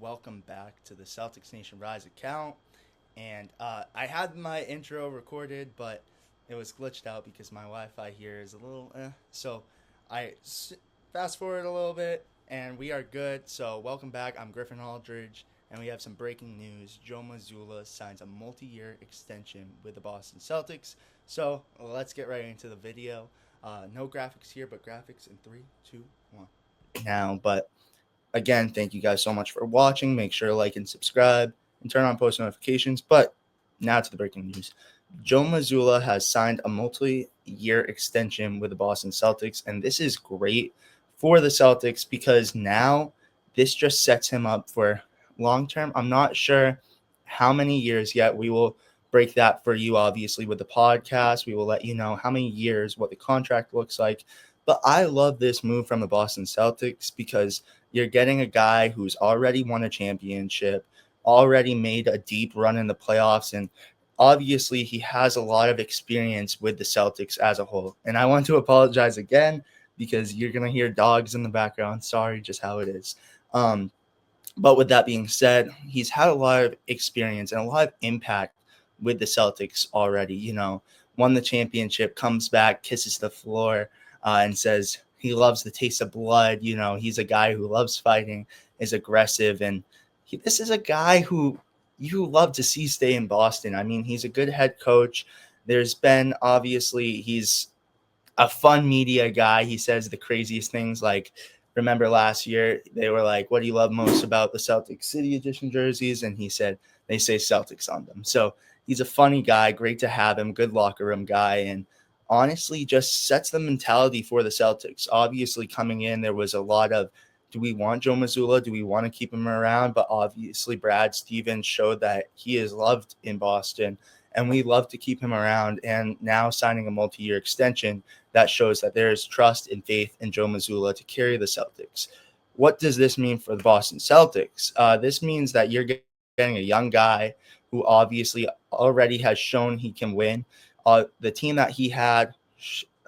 Welcome back to the Celtics Nation Rise account. And I had my intro recorded, but it was glitched out because my Wi Fi here is a little So I fast forward a little bit, and we are good. So, welcome back. I'm Griffin Aldridge, and we have some breaking news. Joe Mazzulla signs a multi year extension with the Boston Celtics. So, let's get right into the video. No graphics here, but graphics in three, two, one. Now, but again, thank you guys so much for watching. Make sure to like and subscribe and turn on post notifications. But now to the breaking news. Joe Mazzulla has signed a multi-year extension with the Boston Celtics, and this is great for the Celtics because now this just sets him up for long term. I'm not sure how many years yet. We will break that for you, obviously, with the podcast. We will let you know how many years, what the contract looks like. But I love this move from the Boston Celtics because you're getting a guy who's already won a championship, already made a deep run in the playoffs, and obviously he has a lot of experience with the Celtics as a whole. And I want to apologize again because you're going to hear dogs in the background. Sorry, just how it is. But with that being said, he's had a lot of experience and a lot of impact with the Celtics already. Won the championship, comes back, kisses the floor, and says he loves the taste of blood. He's a guy who loves fighting, is aggressive, and this is a guy who you love to see stay in Boston. I mean, he's a good head coach. There's been obviously he's a fun media guy. He says the craziest things like, remember last year they were like, what do you love most about the Celtics City Edition jerseys? And he said they say Celtics on them. So he's a funny guy, great to have him, good locker room guy, and honestly just sets the mentality for the Celtics. Obviously coming in, there was a lot of, do we want Joe Mazzulla? Do we want to keep him around? But obviously Brad Stevens showed that he is loved in Boston and we love to keep him around. And now signing a multi-year extension, that shows that there is trust and faith in Joe Mazzulla to carry the Celtics. What does this mean for the Boston Celtics? This means that you're getting a young guy who obviously already has shown he can win. The team that he had,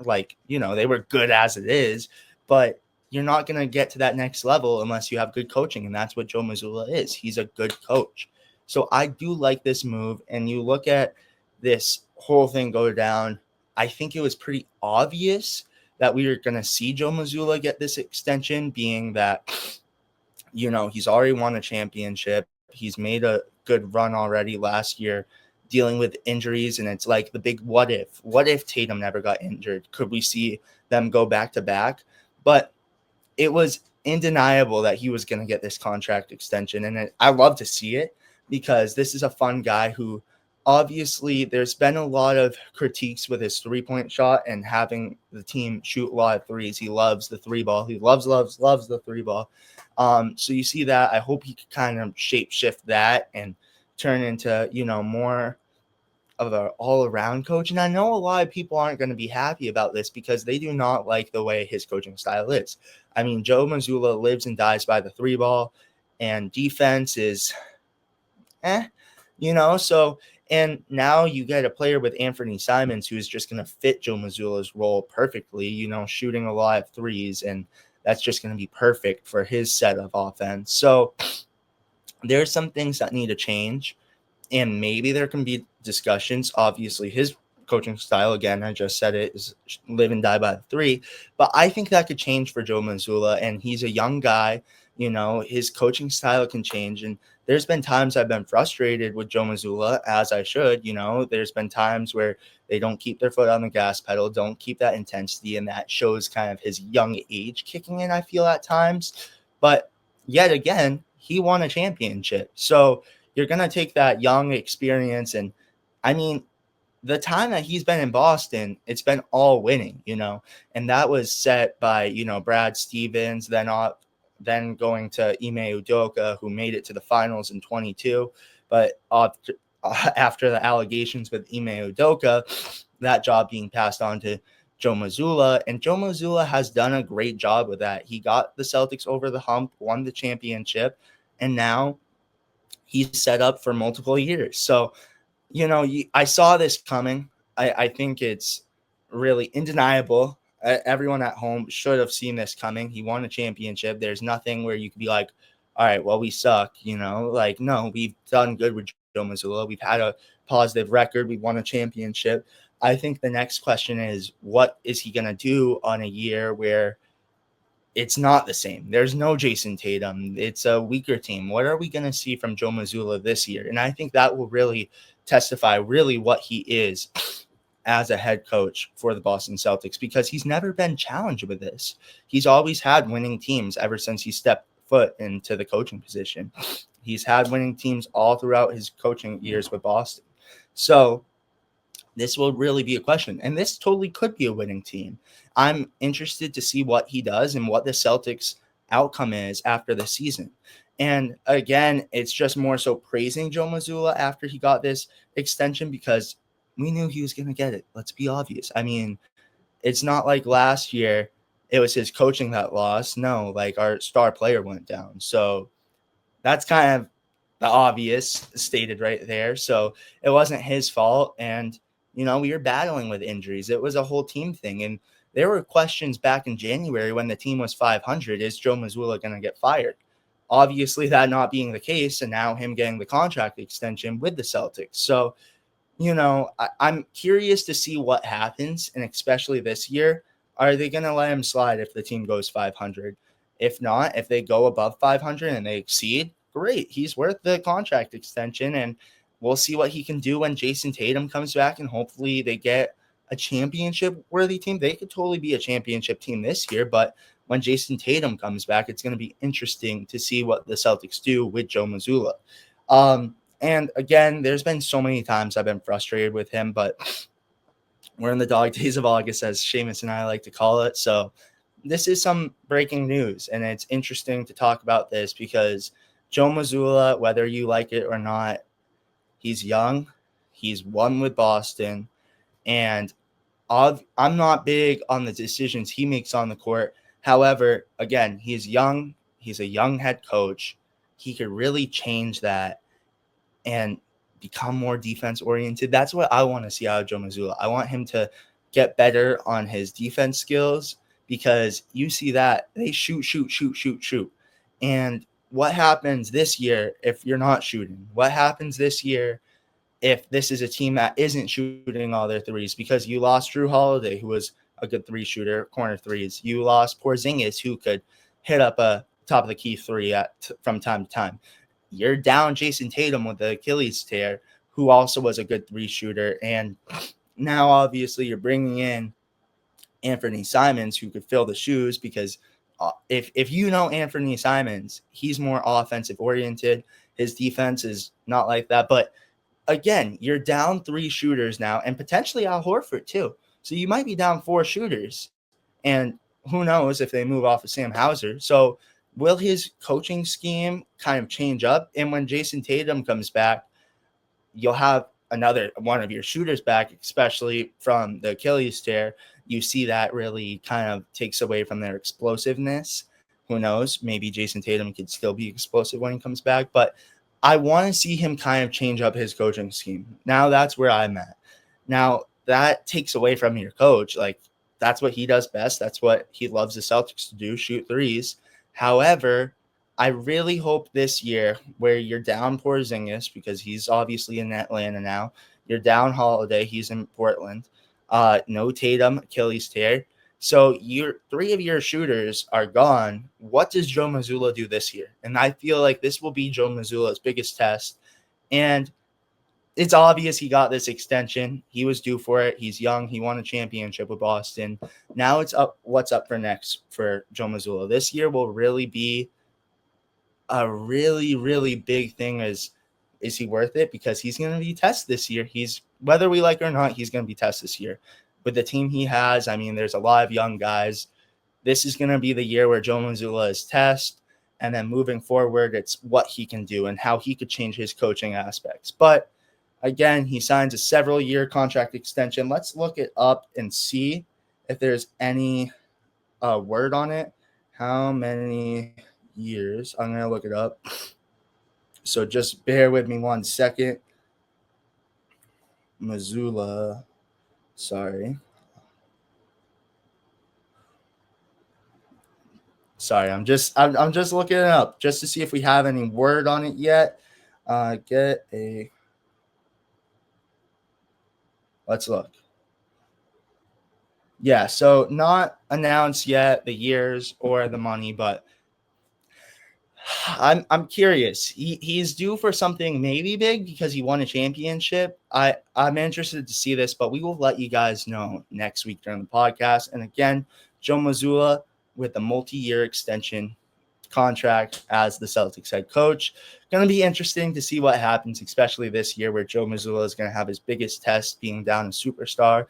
they were good as it is, but you're not going to get to that next level unless you have good coaching, and that's what Joe Mazzulla is. He's a good coach. So I do like this move, and you look at this whole thing go down, I think it was pretty obvious that we were going to see Joe Mazzulla get this extension, being that, he's already won a championship. He's made a good run already last year dealing with injuries. And it's like the big what if. What if Tatum never got injured? Could we see them go back to back? But it was undeniable that he was going to get this contract extension. And I love to see it because this is a fun guy who obviously there's been a lot of critiques with his 3-point shot and having the team shoot a lot of threes. He loves the three ball. He loves the three ball. So you see that. I hope he can kind of shape shift that and turn into, more of an all-around coach. And I know a lot of people aren't going to be happy about this because they do not like the way his coaching style is. I mean, Joe Mazzulla lives and dies by the three ball, and defense is so, and now you get a player with Anthony Simons who is just going to fit Joe Mazzulla's role perfectly, shooting a lot of threes, and that's just going to be perfect for his set of offense. So there's some things that need to change, and maybe there can be discussions. Obviously, his coaching style, again, I just said it, is live and die by the three. But I think that could change for Joe Mazzulla, and he's a young guy. His coaching style can change. And there's been times I've been frustrated with Joe Mazzulla, as I should. There's been times where they don't keep their foot on the gas pedal, don't keep that intensity, and that shows kind of his young age kicking in, I feel, at times. But yet again, he won a championship. So you're going to take that young experience. And I mean, the time that he's been in Boston, it's been all winning, and that was set by, Brad Stevens, then going to Ime Udoka, who made it to the finals in 22. But after the allegations with Ime Udoka, that job being passed on to Joe Mazzulla, and Joe Mazzulla has done a great job with that. He got the Celtics over the hump, won the championship, and now he's set up for multiple years. So, I saw this coming. I think it's really undeniable. Everyone at home should have seen this coming. He won a championship. There's nothing where you could be like, all right, well, we suck, like, no, we've done good with Joe Mazzulla. We've had a positive record. We won a championship. I think the next question is, what is he going to do on a year where it's not the same? There's no Jason Tatum. It's a weaker team. What are we going to see from Joe Mazzulla this year? And I think that will really testify really what he is as a head coach for the Boston Celtics, because he's never been challenged with this. He's always had winning teams ever since he stepped foot into the coaching position. He's had winning teams all throughout his coaching years with Boston. So this will really be a question. And this totally could be a winning team. I'm interested to see what he does and what the Celtics outcome is after the season. And again, it's just more so praising Joe Mazzulla after he got this extension, because we knew he was going to get it. Let's be obvious. I mean, it's not like last year it was his coaching that lost. No, like our star player went down. So that's kind of the obvious stated right there. So it wasn't his fault. And, we were battling with injuries. It was a whole team thing. And there were questions back in January when the team was 500. Is Joe Mazzulla going to get fired? Obviously, that not being the case. And now him getting the contract extension with the Celtics. So, I'm curious to see what happens. And especially this year, are they going to let him slide if the team goes 500? If not, if they go above 500 and they exceed, great. He's worth the contract extension. And we'll see what he can do when Jason Tatum comes back. And hopefully they get a championship worthy team. They could totally be a championship team this year. But when Jason Tatum comes back, it's going to be interesting to see what the Celtics do with Joe Mazzulla. And again, there's been so many times I've been frustrated with him, but we're in the dog days of August, as Seamus and I like to call it. So this is some breaking news, and it's interesting to talk about this because Joe Mazzulla, whether you like it or not, he's young. He's won with Boston, and I'm not big on the decisions he makes on the court. However, again, he's young. He's a young head coach. He could really change that and become more defense oriented. That's what I want to see out of Joe Mazzulla. I want him to get better on his defense skills, because you see that they shoot, shoot, shoot, shoot, shoot. And what happens this year if you're not shooting? What happens this year if this is a team that isn't shooting all their threes? Because you lost Drew Holiday, who was a good three shooter, corner threes. You lost Porzingis, who could hit up a top of the key three from time to time. You're down Jason Tatum with the Achilles tear, who also was a good three shooter. And now, obviously, you're bringing in Anthony Simons, who could fill the shoes, because if you know Anthony Simons, he's more offensive oriented. His defense is not like that. But again, you're down three shooters now, and potentially Al Horford too. So you might be down four shooters. And who knows if they move off of Sam Hauser. So will his coaching scheme kind of change up? And when Jason Tatum comes back, you'll have another one of your shooters back, especially from the Achilles tear. You see that really kind of takes away from their explosiveness. Who knows? Maybe Jason Tatum could still be explosive when he comes back. But I want to see him kind of change up his coaching scheme. Now that's where I'm at. Now that takes away from your coach. Like, that's what he does best. That's what he loves the Celtics to do, shoot threes. However, I really hope this year, where you're down Porzingis, because he's obviously in Atlanta now, you're down Holiday, he's in Portland, no Tatum, Achilles tear. So your three of your shooters are gone. What does Joe Mazzulla do this year? And I feel like this will be Joe Mazzulla's biggest test. And it's obvious he got this extension. He was due for it. He's young. He won a championship with Boston. Now it's up. What's up for next for Joe Mazzulla? This year will really be a really, really big thing. Is he worth it? Because he's going to be tested this year. Whether we like it or not, he's going to be tested this year. With the team he has, I mean, there's a lot of young guys. This is going to be the year where Joe Mazzulla is tested. And then moving forward, it's what he can do and how he could change his coaching aspects. But again, he signs a several-year contract extension. Let's look it up and see if there's any word on it. How many years? I'm going to look it up. So just bear with me 1 second. Mazzulla. Sorry. Sorry, I'm just looking it up just to see if we have any word on it yet. Get a let's look. Yeah, so not announced yet the years or the money, but I'm curious. He's due for something maybe big because he won a championship. I'm interested to see this, but we will let you guys know next week during the podcast. And again, Joe Mazzulla with a multi-year extension contract as the Celtics head coach. Going to be interesting to see what happens, especially this year where Joe Mazzulla is going to have his biggest test being down a superstar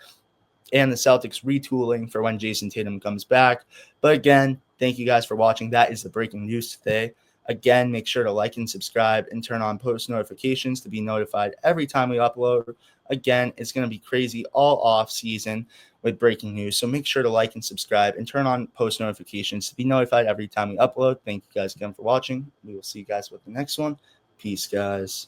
and the Celtics retooling for when Jason Tatum comes back. But again, thank you guys for watching. That is the breaking news today. Again, make sure to like and subscribe and turn on post notifications to be notified every time we upload. Again, it's going to be crazy all off season with breaking news. So make sure to like and subscribe and turn on post notifications to be notified every time we upload. Thank you guys again for watching. We will see you guys with the next one. Peace, guys.